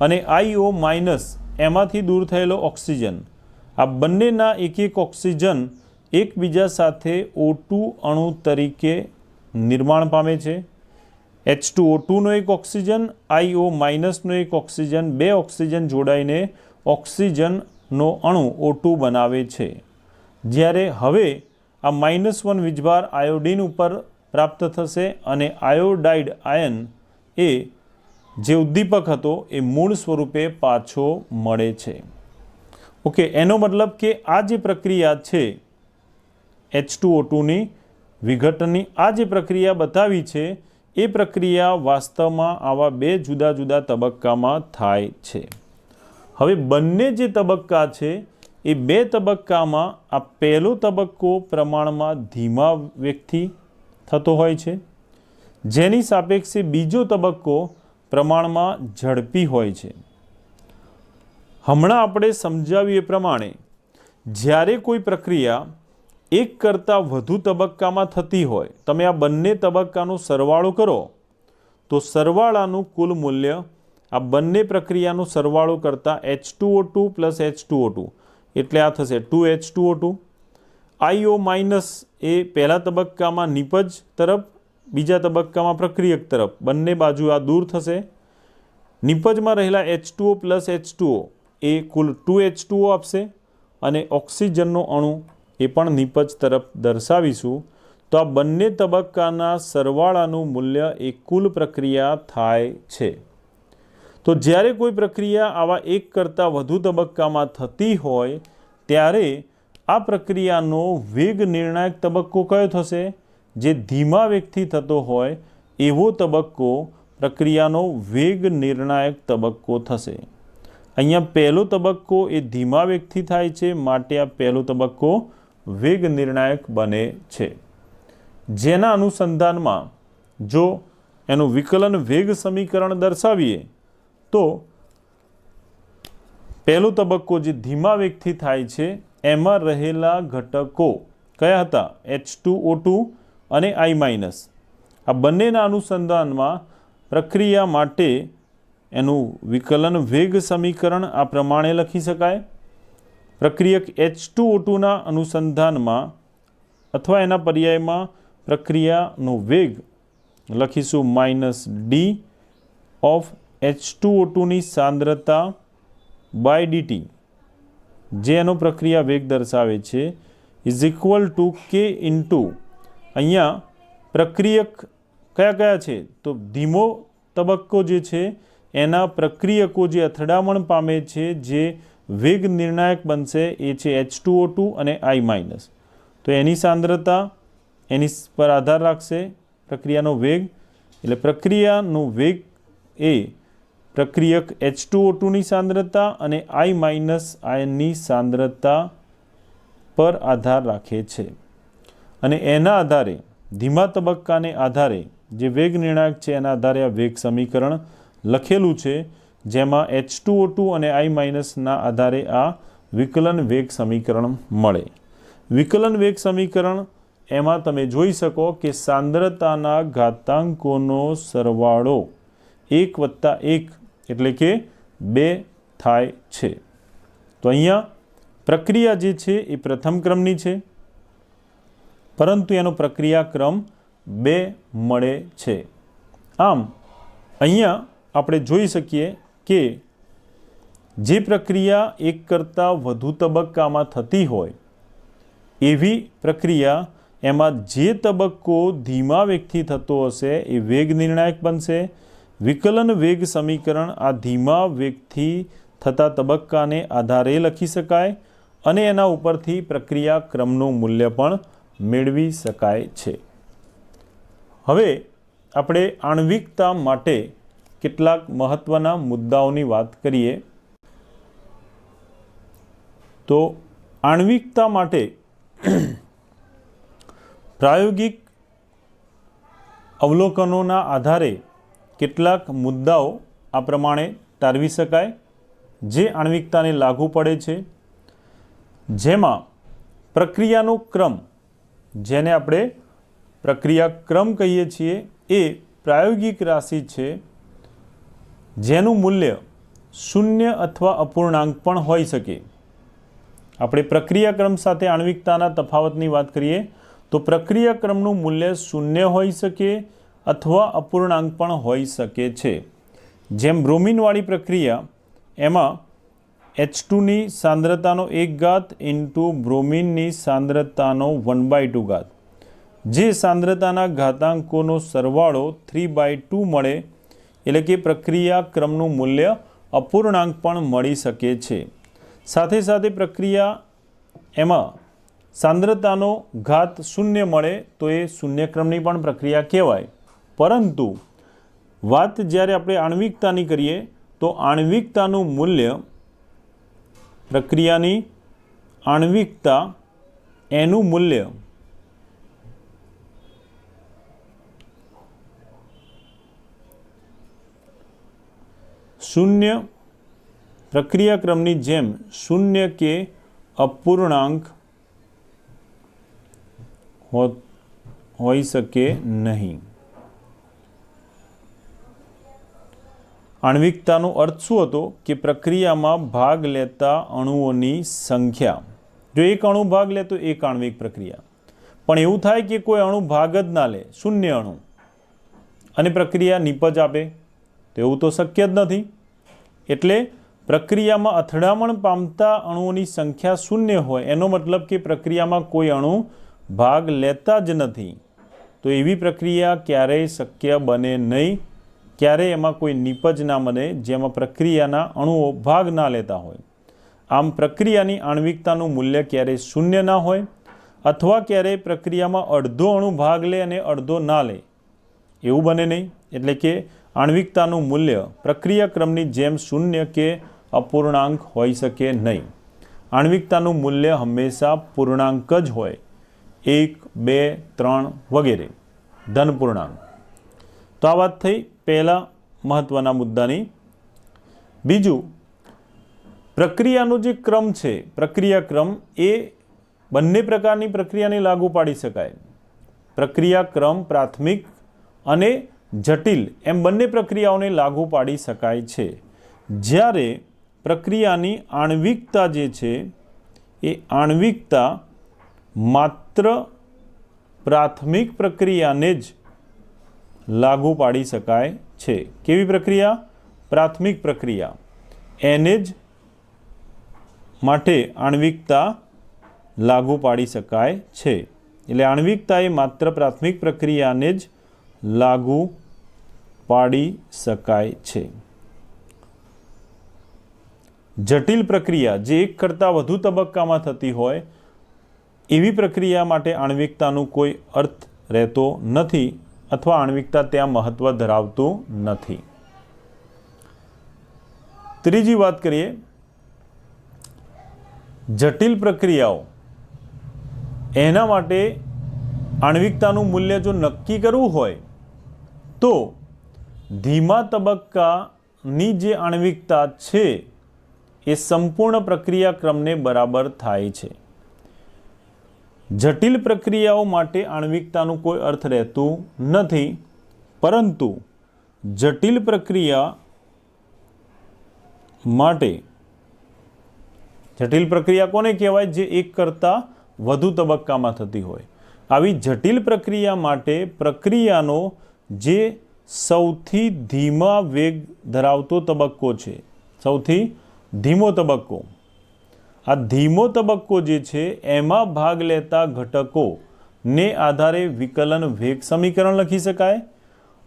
અને IO- એમાંથી દૂર થયેલો ઓક્સિજન, આ બંનેના એક ઓક્સિજન એકબીજા સાથે O2 અણુ તરીકે નિર્માણ પામે છે। H2O2 નો એક ઓક્સિજન, IO- નો એક ઓક્સિજન, બે ઓક્સિજન જોડાઈને ઓક્સિજનનો અણુ O2 બનાવે છે। જ્યારે હવે આ -1 વીજભાર આયોડીન ઉપર પ્રાપ્ત થશે અને આયોડાઇડ આયન એ જે ઉદ્દીપક હતો એ મૂળ સ્વરૂપે પાછો મળે છે। ઓકે, એનો મતલબ કે આ જે પ્રક્રિયા છે H2O2 ની વિઘટનની, આ જે પ્રક્રિયા બતાવી છે એ પ્રક્રિયા વાસ્તવમાં આવા બે જુદા જુદા તબક્કામાં થાય છે। હવે બંને જે તબક્કા છે એ બે તબક્કામાં આ પહેલો તબક્કો પ્રમાણમાં ધીમા વેગથી થતો હોય છે, જેની સાપેક્ષે બીજો તબક્કો પ્રમાણમાં ઝડપી હોય છે। હમણાં આપણે સમજાવ્યું એ પ્રમાણે જ્યારે કોઈ પ્રક્રિયા એક કરતાં વધુ તબક્કામાં થતી હોય, તમે આ બંને તબક્કાનો સરવાળો કરો તો સરવાળાનું કુલ મૂલ્ય આ બંને પ્રક્રિયાનો સરવાળો કરતાં H2O2 + H2O2 એટલે આ થશે 2H2O2। IO- એ પહેલા તબક્કામાં નિપજ તરફ, બીજા તબક્કામાં પ્રક્રિયક તરફ, બંને બાજુ આ દૂર થશે। નિપજમાં રહેલા H2O + H2O એ કુલ 2H2O આપશે અને ઓક્સિજનનો અણુ એ પણ નિપજ તરફ દર્શાવીશું તો આ બંને તબક્કાના સરવાળાનું મૂલ્ય એ કુલ પ્રક્રિયા થાય છે। તો જ્યારે કોઈ પ્રક્રિયા આવા એક કરતાં વધુ તબક્કામાં થતી હોય ત્યારે આ પ્રક્રિયાનો વેગ નિર્ણાયક તબક્કો કયો થશે? જે ધીમા વેગથી થતો હોય એવો તબક્કો પ્રક્રિયાનો વેગ નિર્ણાયક તબક્કો થશે। અહીંયા પહેલો તબક્કો એ ધીમા વેગથી થાય છે, માટે આ પહેલો તબક્કો વેગ નિર્ણાયક બને છે। જેના અનુસંધાનમાં જો એનું વિકલન વેગ સમીકરણ દર્શાવીએ તો પહેલો તબક્કો જે ધીમા વેગથી થાય છે એમાં રહેલા ઘટકો કયા હતા? H2O2 અને I-। આ બંનેના અનુસંધાનમાં પ્રક્રિયા માટે એનું વિકલન વેગ સમીકરણ આ પ્રમાણે લખી શકાય। પ્રક્રિયક H2O2 ના અનુસંધાનમાં અથવા એના પર્યાયમાં પ્રક્રિયાનો વેગ લખીશું -d of H2O2 ની સાંદ્રતા બાય dt, જે એનો પ્રક્રિયા વેગ દર્શાવે છે, = K * અહીંયા પ્રક્રિયક કયા કયા છે? તો ધીમો તબક્કો જે છે એના પ્રક્રિયકો જે અથડામણ પામે છે, જે વેગ નિર્ણાયક બનશે એ છે H2O2 અને I-। તો એની સાંદ્રતા એની પર આધાર રાખશે પ્રક્રિયાનો વેગ, એટલે પ્રક્રિયાનો વેગ એ પ્રક્રિયક H2O2 ની સાંદ્રતા અને I- આયનની સાંદ્રતા પર આધાર રાખે છે। અને એના આધારે ધીમા તબક્કાને આધારે જે વેગ નિર્ણાયક છે એના આધારે આ વેગ સમીકરણ લખેલું છે, જેમાં H2O2 અને I- ના આધારે આ વિકલન વેગ સમીકરણ મળે। વિકલન વેગ સમીકરણ એમાં તમે જોઈ શકો કે સાંદ્રતાના ઘાતાંકોનો સરવાળો 1 + 1 એટલે કે 2 થાય છે। તો અહીંયા પ્રક્રિયા જે છે એ પ્રથમ ક્રમની છે, પરંતુ એનો પ્રક્રિયા ક્રમ 2 મળે છે। આમ અહીંયા આપણે જોઈ શકીએ કે જે પ્રક્રિયા એક કરતાં વધુ તબક્કામાં થતી હોય એવી પ્રક્રિયા એમાં જે તબક્કો ધીમા વેગથી થતો હશે એ વેગ નિર્ણાયક બનશે। વિકલન વેગ સમીકરણ આ ધીમા વેગથી થતા તબક્કાને આધારે લખી શકાય અને એના ઉપરથી પ્રક્રિયા ક્રમનું મૂલ્ય પણ મેળવી શકાય છે। હવે આપણે આણ્વિકતા માટે કેટલાક મહત્વના મુદ્દાઓની વાત કરીએ તો આણ્વિકતા માટે પ્રાયોગિક અવલોકનોના આધારે કેટલાક મુદ્દાઓ આ પ્રમાણે તારવી શકાય જે આણ્વિકતાને લાગુ પડે છે, જેમાં પ્રક્રિયાનો ક્રમ, જેને આપણે પ્રક્રિયા ક્રમ કહીએ છીએ, એ પ્રાયોગિક રાશિ છે જેનું મૂલ્ય 0 અથવા અપૂર્ણાંક પણ હોઈ શકે। આપણે પ્રક્રિયા ક્રમ સાથે આણ્વિકતાના તફાવતની વાત કરીએ તો પ્રક્રિયા ક્રમનું મૂલ્ય 0 હોઈ શકે અથવા અપૂર્ણાંક પણ હોઈ શકે છે। જેમ બ્રોમિનવાળી પ્રક્રિયા, એમાં H2ની સાંદ્રતાનો 1 ઇન્ટુ બ્રોમિનની સાંદ્રતાનો 1/2, જે સાંદ્રતાના ઘાતાંકોનો સરવાળો 3/2 મળે, એટલે કે પ્રક્રિયા ક્રમનું મૂલ્ય અપૂર્ણાંક પણ મળી શકે છે। સાથે સાથે પ્રક્રિયા એમાં સાંદ્રતાનો ઘાત 0 મળે તો એ શૂન્યક્રમની પણ પ્રક્રિયા કહેવાય। પરંતુ વાત જ્યારે આપણે આણ્વિકતાની કરીએ તો આણ્વિકતાનું મૂલ્ય, પ્રક્રિયાની આણ્વિકતા, એનું મૂલ્ય શૂન્ય, પ્રક્રિયા ક્રમની જેમ 0 કે અપૂર્ણાંક હોઈ શકે નહીં। આણ્વિકતાનો અર્થ શું હતો કે પ્રક્રિયામાં ભાગ લેતા અણુઓની સંખ્યા, જો એક અણુ ભાગ લે તો એક આણ્વિક પ્રક્રિયા, પણ એવું થાય કે કોઈ અણુ ભાગ જ ના લે, 0 અણુ, અને પ્રક્રિયા નિપજ આપે, તો એવું તો શક્ય જ નથી। એટલે પ્રક્રિયામાં અથડામણ પામતા અણુઓની સંખ્યા 0 હોય એનો મતલબ કે પ્રક્રિયામાં કોઈ અણુ ભાગ લેતા જ નથી, તો એવી પ્રક્રિયા ક્યારેય શક્ય બને નહીં, ક્યારેય એમાં કોઈ નિપજ ના બને જેમાં પ્રક્રિયાના અણુઓ ભાગ ના લેતા હોય। આમ પ્રક્રિયાની આણ્વિકતાનું મૂલ્ય ક્યારેય 0 ના હોય અથવા ક્યારેય પ્રક્રિયામાં અડધો અણુ ભાગ લે અને અડધો ના લે, એવું બને નહીં। એટલે કે આણ્વિકતાનું મૂલ્ય પ્રક્રિયા ક્રમની જેમ 0 કે અપૂર્ણાંક હોઈ શકે નહીં। આણ્વિકતાનું મૂલ્ય હંમેશા પૂર્ણાંક જ હોય, 1, 2, 3 વગેરે, ધન પૂર્ણાંક। તો આ વાત થઈ પહેલા મહત્વના મુદ્દાની। બીજું, પ્રક્રિયાનો જે ક્રમ છે, પ્રક્રિયા ક્રમ, એ બંને પ્રકારની પ્રક્રિયાને લાગુ પાડી શકાય। પ્રક્રિયા ક્રમ પ્રાથમિક અને જટિલ એમ બંને પ્રક્રિયાઓને લાગુ પાડી શકાય છે। જ્યારે પ્રક્રિયાની આણ્વિકતા જે છે એ આણ્વિકતા માત્ર પ્રાથમિક પ્રક્રિયાને જ લાગુ પાડી શકાય છે। કેવી પ્રક્રિયા? પ્રાથમિક પ્રક્રિયા, એને જ માટે આણ્વિકતા લાગુ પાડી શકાય છે। એટલે આણ્વિકતા એ માત્ર પ્રાથમિક પ્રક્રિયાને જ લાગુ પાડી શકાય છે। જટિલ પ્રક્રિયા, જે એક કરતાં વધુ તબક્કામાં થતી હોય એવી પ્રક્રિયા માટે આણ્વિકતાનું કોઈ અર્થ રહેતો નથી અથવા આણ્વિકતા ત્યાં મહત્વ ધરાવતું નથી। ત્રીજી વાત કરીએ, જટિલ પ્રક્રિયાઓ, એના માટે આણ્વિકતાનું મૂલ્ય જો નક્કી કરવું હોય તો ધીમા તબક્કાની જે આણ્વિકતા છે એ સંપૂર્ણ પ્રક્રિયા ક્રમને બરાબર થાય છે। જટિલ પ્રક્રિયાઓ માટે આણ્વિકતાનું કોઈ અર્થ રહેતું નથી, પરંતુ જટિલ પ્રક્રિયા માટે, જટિલ પ્રક્રિયા કોને કહેવાય? જે એક કરતાં વધુ તબક્કામાં થતી હોય. આવી જટિલ પ્રક્રિયા માટે પ્રક્રિયાનો જે સૌથી ધીમા વેગ ધરાવતો તબક્કો છે, સૌથી ધીમો તબક્કો, આ ધીમો તબક્કો જે છે એમાં ભાગ લેતા ઘટકોને આધારે વિકલન વેગ સમીકરણ લખી શકાય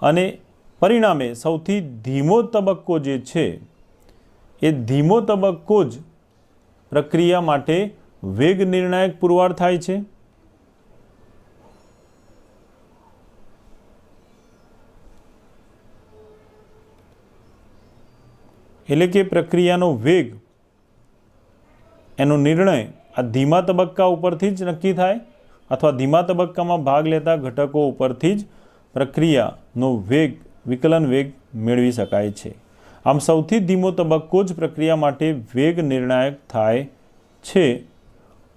અને પરિણામે સૌથી ધીમો તબક્કો જે છે એ ધીમો તબક્કો જ પ્રક્રિયા માટે વેગ નિર્ણાયક પુરવાર થાય છે. એટલે કે પ્રક્રિયાનો વેગ, એનો નિર્ણય આ ધીમા તબક્કા ઉપરથી જ નક્કી થાય અથવા ધીમા તબક્કામાં ભાગ લેતા ઘટકો ઉપરથી જ પ્રક્રિયાનો વેગ, વિકલન વેગ મેળવી શકાય છે. આમ સૌથી ધીમો તબક્કો જ પ્રક્રિયા માટે વેગ નિર્ણાયક થાય છે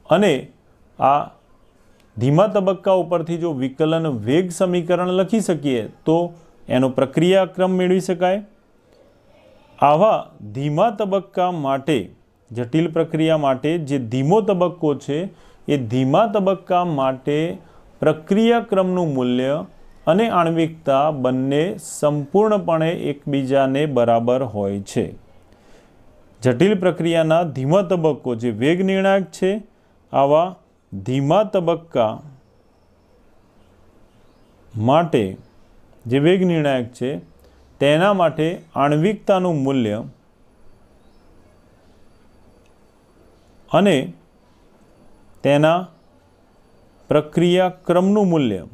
અને આ ધીમા તબક્કા ઉપરથી જો વિકલન વેગ સમીકરણ લખી શકીએ તો એનો પ્રક્રિયાક્રમ મેળવી શકાય. આવા ધીમા તબક્કા માટે, જટિલ પ્રક્રિયા માટે જે ધીમો તબક્કો છે એ ધીમા તબક્કા માટે પ્રક્રિયાક્રમનું મૂલ્ય અને આણ્વિકતા બંને સંપૂર્ણપણે એકબીજાને બરાબર હોય છે. જટિલ પ્રક્રિયાના ધીમા તબક્કો જે વેગ નિર્ણાયક છે, આવા ધીમા તબક્કા માટે જે વેગ નિર્ણાયક છે તેના માટે આણ્વિકતાનું મૂલ્ય અને તેના પ્રક્રિયાક્રમનું મૂલ્ય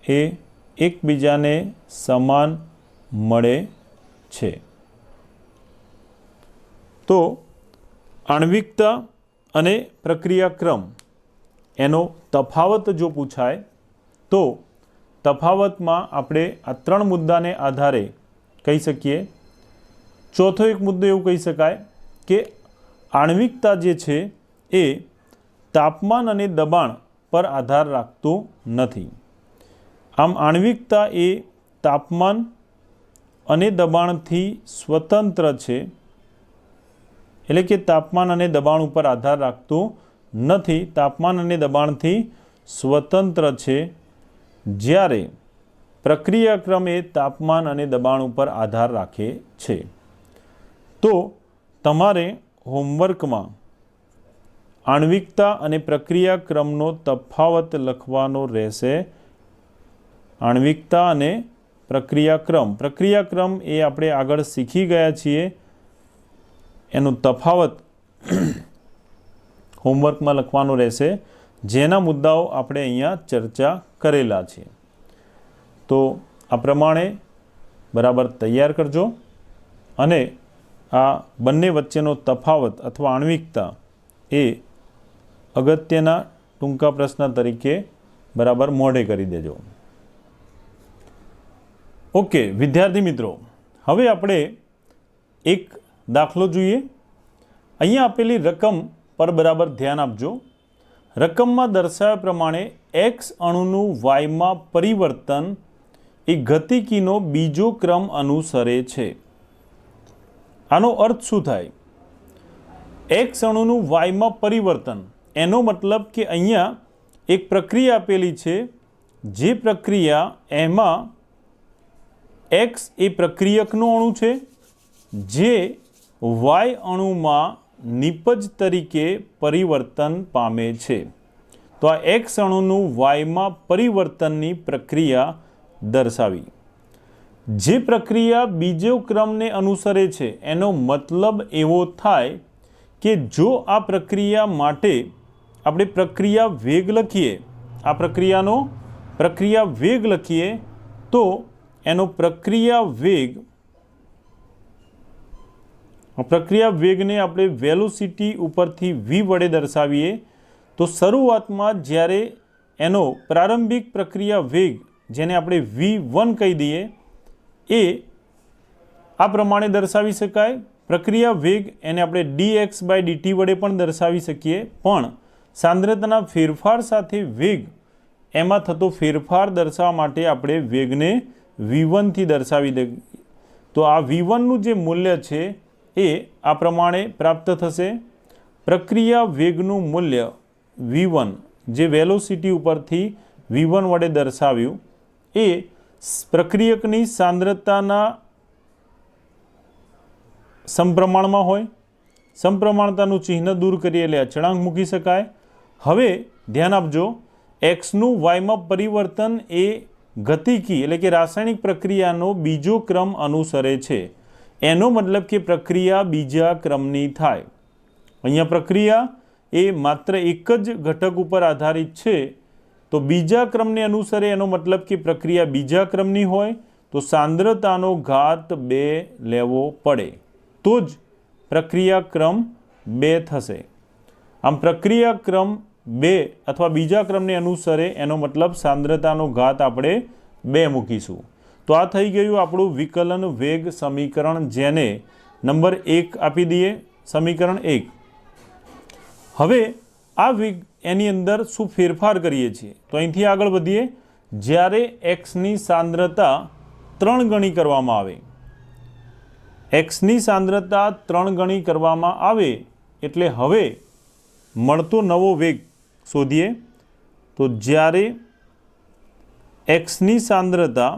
એ એકબીજાને સમાન મળે છે. તો આણ્વિકતા અને પ્રક્રિયાક્રમ એનો તફાવત જો પૂછાય તો તફાવતમાં આપણે આ 3 મુદ્દાને આધારે કહી શકીએ. ચોથો એક મુદ્દો એવું કહી શકાય કે આણ્વિકતા જે છે એ તાપમાન અને દબાણ પર આધાર રાખતું નથી. આમ આણ્વિકતા એ તાપમાન અને દબાણથી સ્વતંત્ર છે, એટલે કે તાપમાન અને દબાણ ઉપર આધાર રાખતું નથી, તાપમાન અને દબાણથી સ્વતંત્ર છે, જ્યારે પ્રક્રિયાક્રમ એ તાપમાન અને દબાણ ઉપર આધાર રાખે છે. તો તમારે હોમવર્કમાં આણ્વિકતા અને પ્રક્રિયાક્રમનો તફાવત લખવાનો રહેશે. આણ્વિકતા અને પ્રક્રિયાક્રમ, પ્રક્રિયાક્રમ એ આપણે આગળ શીખી ગયા છીએ, એનો તફાવત હોમવર્કમાં લખવાનો રહેશે, જેના મુદ્દાઓ આપણે અહીંયા ચર્ચા કરેલા છે. તો આ પ્રમાણે બરાબર તૈયાર કરજો અને આ બંને વચ્ચેનો તફાવત અથવા આણ્વિકતા એ અગત્યના ટૂંકા પ્રશ્ન તરીકે બરાબર મોઢે કરી દેજો. ઓકે વિદ્યાર્થી મિત્રો, હવે આપણે એક દાખલો જોઈએ. અહીંયા આપેલી રકમ પર બરાબર ધ્યાન આપજો. રકમમાં દર્શાવ્યા પ્રમાણે એક્સ અણુનું વાયમાં પરિવર્તન એ ગતિકીનો બીજો ક્રમ અનુસરે છે. આનો અર્થ શું થાય? એક્સ અણુનું વાયમાં પરિવર્તન, એનો મતલબ કે અહીંયા એક પ્રક્રિયા આપેલી છે, જે પ્રક્રિયા એમાં એક્સ એ પ્રક્રિયકનું અણુ છે, જે વાય અણુમાં નિપજ તરીકે પરિવર્તન પામે છે. તો આ એક્સ અણુનું વાયમાં પરિવર્તનની પ્રક્રિયા દર્શાવી. જે પ્રક્રિયા બીજો ક્રમને અનુસરે છે એનો મતલબ એવો થાય કે જો આ પ્રક્રિયા માટે આપણે પ્રક્રિયા વેગ લખીએ, આ પ્રક્રિયાનો પ્રક્રિયા વેગ લખીએ તો એનો પ્રક્રિયા વેગને આપણે વેલોસિટી ઉપરથી v વડે દર્શાવીએ તો શરૂઆતમાં જ્યારે એનો પ્રારંભિક પ્રક્રિયા વેગ જેને આપણે v1 કહી દઈએ એ આ પ્રમાણે દર્શાવી શકાય. પ્રક્રિયા વેગ એને આપણે dx/dt વડે પણ દર્શાવી શકીએ, પણ સાંદ્રતાના ફેરફાર સાથે વેગ એમાં થતો ફેરફાર દર્શાવવા માટે આપણે વેગને v1 થી દર્શાવી દઈએ. તો આ v1 નું જે મૂલ્ય છે એ આ પ્રમાણે પ્રાપ્ત થશે. પ્રક્રિયા વેગનું મૂલ્ય v1 જે વેલોસિટી ઉપરથી v1 વડે દર્શાવ્યું એ પ્રક્રિયકની સાંદ્રતાના સમપ્રમાણમાં હોય. સમપ્રમાણતાનું ચિહ્ન દૂર કરીએ એટલે અચળાંક મૂકી શકાય. હવે ધ્યાન આપજો, એક્સનું વાયમાં પરિવર્તન એ ગતિકી એટલે કે રાસાયણિક પ્રક્રિયાનો બીજો ક્રમ અનુસરે છે. એનો મતલબ કે પ્રક્રિયા બીજા ક્રમની થાય. અહીંયા પ્રક્રિયા એ માત્ર એક જ ઘટક ઉપર આધારિત છે, તો બીજા ક્રમને અનુસરે એનો મતલબ કે પ્રક્રિયા બીજા ક્રમની હોય તો સાંદ્રતાનો ઘાત 2 લેવો પડે, તો જ પ્રક્રિયા ક્રમ 2 થશે. આમ પ્રક્રિયા ક્રમ 2 અથવા બીજા ક્રમને અનુસરે એનો મતલબ સાંદ્રતાનો ઘાત આપણે 2 મૂકીશું. તો આ થઈ ગયું આપણું વિકલન વેગ સમીકરણ, જેને નંબર 1 આપી દઈએ, સમીકરણ 1. હવે આ વેગ એની અંદર શું ફેરફાર કરીએ છીએ તો અહીંથી આગળ વધીએ. જ્યારે એક્સની સાંદ્રતા 3 ગણી કરવામાં આવે, એક્સની સાંદ્રતા 3 ગણી કરવામાં આવે એટલે હવે મળતો નવો વેગ શોધીએ. તો જ્યારે એક્સની સાંદ્રતા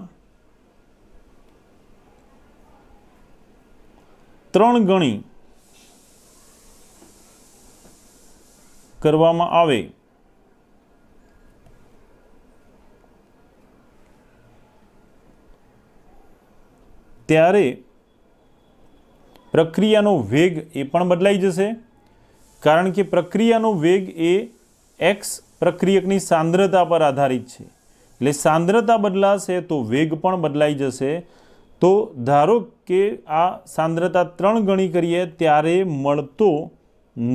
3 ગણી કરવામાં આવે ત્યારે પ્રક્રિયાનો વેગ એ પણ બદલાઈ જશે, કારણ કે પ્રક્રિયાનો વેગ એ એક્સ પ્રક્રિયકની સાંદ્રતા પર આધારિત છે. એટલે સાંદ્રતા બદલાશે તો વેગ પણ બદલાઈ જશે. તો ધારો કે આ સાંદ્રતા 3 ગણી કરીએ ત્યારે મળતો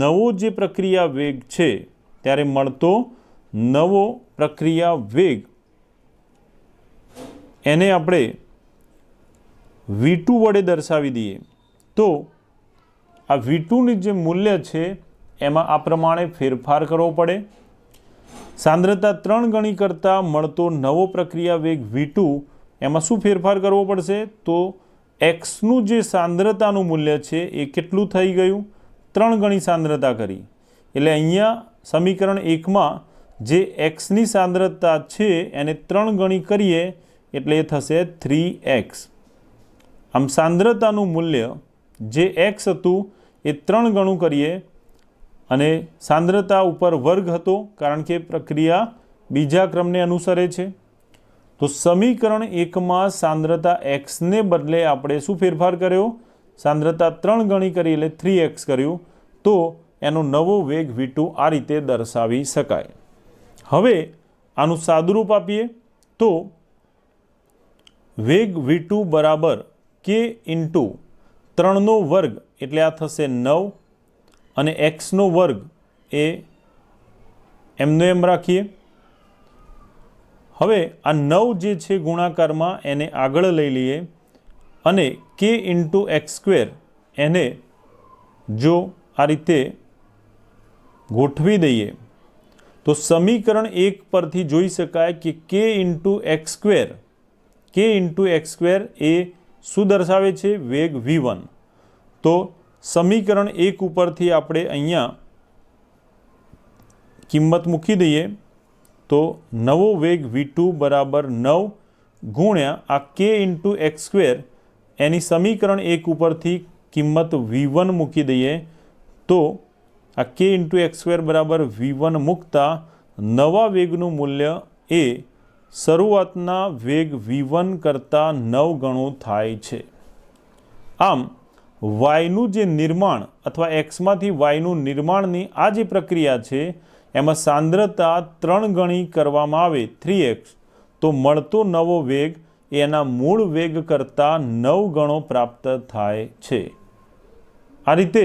નવો જે પ્રક્રિયા વેગ છે, ત્યારે મળતો નવો પ્રક્રિયા વેગ એને આપણે v2 વડે દર્શાવી દઈએ. તો આ v2નું જે મૂલ્ય છે એમાં આ પ્રમાણે ફેરફાર કરવો પડે. સાંદ્રતા 3 ગણી કરતાં મળતો નવો પ્રક્રિયા વેગ v2 એમાં શું ફેરફાર કરવો પડશે તો એક્સનું જે સાંદ્રતાનું મૂલ્ય છે એ કેટલું થઈ ગયું, 3 ગણી સાંદ્રતા કરી. એટલે અહીંયા સમીકરણ 1માં જે એક્સની સાંદ્રતા છે એને 3 ગણી કરીએ એટલે એ થશે 3x. આમ સાંદ્રતાનું મૂલ્ય જે એક્સ હતું એ 3 ગણું કરીએ અને સાંદ્રતા ઉપર વર્ગ હતો કારણ કે પ્રક્રિયા બીજા ક્રમને અનુસરે છે. તો સમીકરણ 1માં સાંદ્રતા એક્સને બદલે આપણે શું ફેરફાર કર્યો, સાંદ્રતા 3 ગણી કરી એટલે 3x કર્યું. તો એનો નવો વેગ v2 આ રીતે દર્શાવી શકાય. હવે આનું સાદુરૂપ આપીએ તો વેગ v2 બરાબર k ઇન્ટુ 3નો વર્ગ એટલે આ થશે 9 અને એક્સનો વર્ગ એ એમનો એમ રાખીએ. હવે આ 9 જે છે ગુણાકારમાં એને આગળ લઈ લઈએ અને k ઇન્ટુ x² એને જો આ રીતે ગોઠવી દઈએ તો સમીકરણ 1 પરથી જોઈ શકાય કે k ઇન્ટુ x² એ શું દર્શાવે છે, વેગ v1. તો સમીકરણ 1 ઉપરથી આપણે અહીંયા કિંમત મૂકી દઈએ તો નવો વેગ v2 બરાબર 9 ગુણ્યા આ k ઇન્ટુ x² એની સમીકરણ 1 ઉપરથી કિંમત v1 મૂકી દઈએ તો આ k ઇન્ટુ x² બરાબર v1 મૂકતા નવા વેગનું મૂલ્ય એ શરૂઆતના વેગ v1 કરતાં 9 ગણું થાય છે. આમ વાયનું જે નિર્માણ અથવા એક્સમાંથી વાયનું નિર્માણની આ જે પ્રક્રિયા છે એમાં સાંદ્રતા 3 ગણી કરવામાં આવે 3x તો મળતો નવો વેગ એના મૂળ વેગ કરતાં 9 ગણો પ્રાપ્ત થાય છે. આ રીતે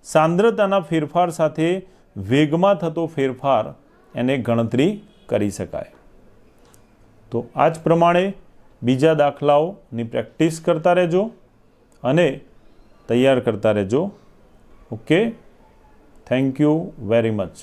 સાંદ્રતાના ફેરફાર સાથે વેગમાં થતો ફેરફાર એને ગણતરી કરી શકાય. તો આ જ પ્રમાણે બીજા દાખલાઓની પ્રેક્ટિસ કરતા રહેજો અને તૈયાર કરતા રહેજો. Okay, thank you very much.